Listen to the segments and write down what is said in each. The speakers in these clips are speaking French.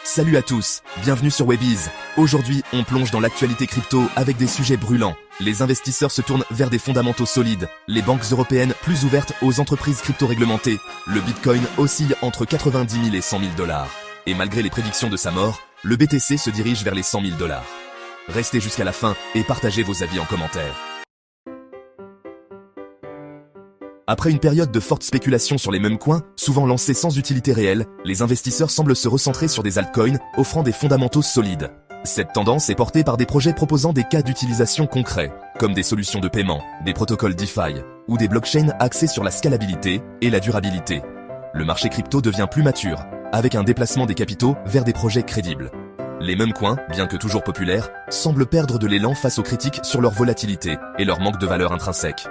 Salut à tous, bienvenue sur Webiz. Aujourd'hui, on plonge dans l'actualité crypto avec des sujets brûlants. Les investisseurs se tournent vers des fondamentaux solides, les banques européennes plus ouvertes aux entreprises crypto réglementées. Le Bitcoin oscille entre 90 000 et 100 000 $. Et malgré les prédictions de sa mort, le BTC se dirige vers les 100 000 $. Restez jusqu'à la fin et partagez vos avis en commentaire. Après une période de forte spéculation sur les mêmes coins, souvent lancés sans utilité réelle, les investisseurs semblent se recentrer sur des altcoins, offrant des fondamentaux solides. Cette tendance est portée par des projets proposant des cas d'utilisation concrets, comme des solutions de paiement, des protocoles DeFi, ou des blockchains axés sur la scalabilité et la durabilité. Le marché crypto devient plus mature, avec un déplacement des capitaux vers des projets crédibles. Les mêmes coins, bien que toujours populaires, semblent perdre de l'élan face aux critiques sur leur volatilité et leur manque de valeur intrinsèque.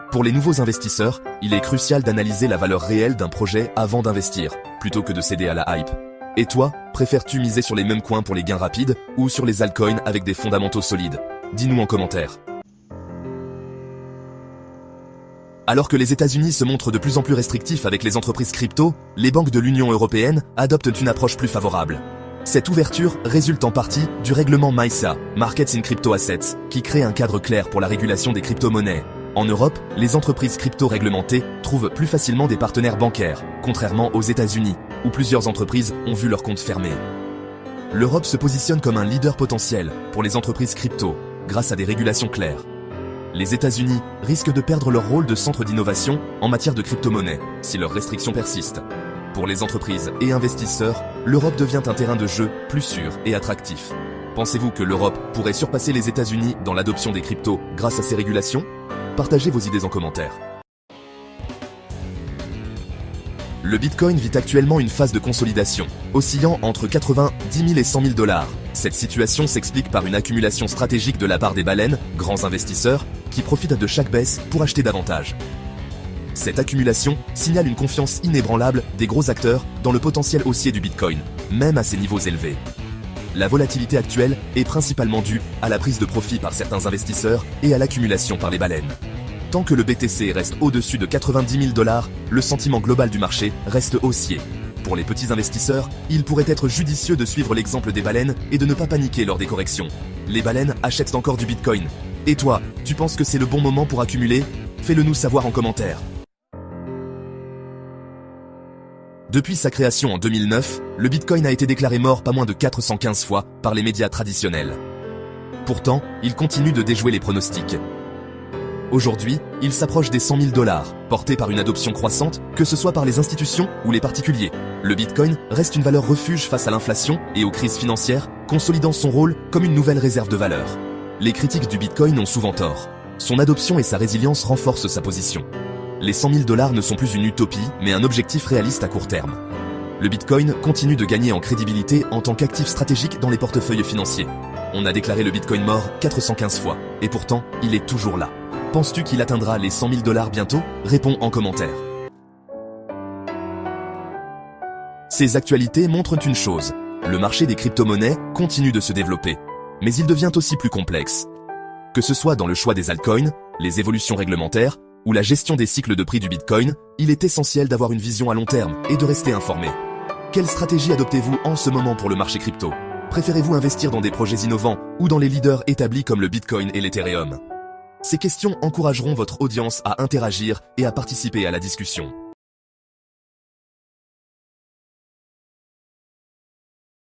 Pour les nouveaux investisseurs, il est crucial d'analyser la valeur réelle d'un projet avant d'investir, plutôt que de céder à la hype. Et toi, préfères-tu miser sur les mêmes coins pour les gains rapides ou sur les altcoins avec des fondamentaux solides? Dis-nous en commentaire. Alors que les États-Unis se montrent de plus en plus restrictifs avec les entreprises crypto, les banques de l'Union européenne adoptent une approche plus favorable. Cette ouverture résulte en partie du règlement MiCA, Markets in Crypto Assets, qui crée un cadre clair pour la régulation des crypto-monnaies. En Europe, les entreprises crypto réglementées trouvent plus facilement des partenaires bancaires, contrairement aux États-Unis, où plusieurs entreprises ont vu leurs comptes fermés. L'Europe se positionne comme un leader potentiel pour les entreprises crypto, grâce à des régulations claires. Les États-Unis risquent de perdre leur rôle de centre d'innovation en matière de crypto-monnaie, si leurs restrictions persistent. Pour les entreprises et investisseurs, l'Europe devient un terrain de jeu plus sûr et attractif. Pensez-vous que l'Europe pourrait surpasser les États-Unis dans l'adoption des cryptos grâce à ces régulations? Partagez vos idées en commentaire. Le Bitcoin vit actuellement une phase de consolidation, oscillant entre 90 000 et 100 000 $. Cette situation s'explique par une accumulation stratégique de la part des baleines, grands investisseurs, qui profitent de chaque baisse pour acheter davantage. Cette accumulation signale une confiance inébranlable des gros acteurs dans le potentiel haussier du Bitcoin, même à ces niveaux élevés. La volatilité actuelle est principalement due à la prise de profit par certains investisseurs et à l'accumulation par les baleines. Tant que le BTC reste au-dessus de 90 000 $, le sentiment global du marché reste haussier. Pour les petits investisseurs, il pourrait être judicieux de suivre l'exemple des baleines et de ne pas paniquer lors des corrections. Les baleines achètent encore du Bitcoin. Et toi, tu penses que c'est le bon moment pour accumuler? Fais-le nous savoir en commentaire. Depuis sa création en 2009, le Bitcoin a été déclaré mort pas moins de 415 fois par les médias traditionnels. Pourtant, il continue de déjouer les pronostics. Aujourd'hui, il s'approche des 100 000 $, porté par une adoption croissante, que ce soit par les institutions ou les particuliers. Le Bitcoin reste une valeur refuge face à l'inflation et aux crises financières, consolidant son rôle comme une nouvelle réserve de valeur. Les critiques du Bitcoin ont souvent tort. Son adoption et sa résilience renforcent sa position. Les 100 000 $ ne sont plus une utopie, mais un objectif réaliste à court terme. Le Bitcoin continue de gagner en crédibilité en tant qu'actif stratégique dans les portefeuilles financiers. On a déclaré le Bitcoin mort 415 fois, et pourtant, il est toujours là. Penses-tu qu'il atteindra les 100 000 $ bientôt? Réponds en commentaire. Ces actualités montrent une chose. Le marché des crypto-monnaies continue de se développer, mais il devient aussi plus complexe. Que ce soit dans le choix des altcoins, les évolutions réglementaires, ou la gestion des cycles de prix du Bitcoin, il est essentiel d'avoir une vision à long terme et de rester informé. Quelle stratégie adoptez-vous en ce moment pour le marché crypto? Préférez-vous investir dans des projets innovants ou dans les leaders établis comme le Bitcoin et l'Ethereum? Ces questions encourageront votre audience à interagir et à participer à la discussion.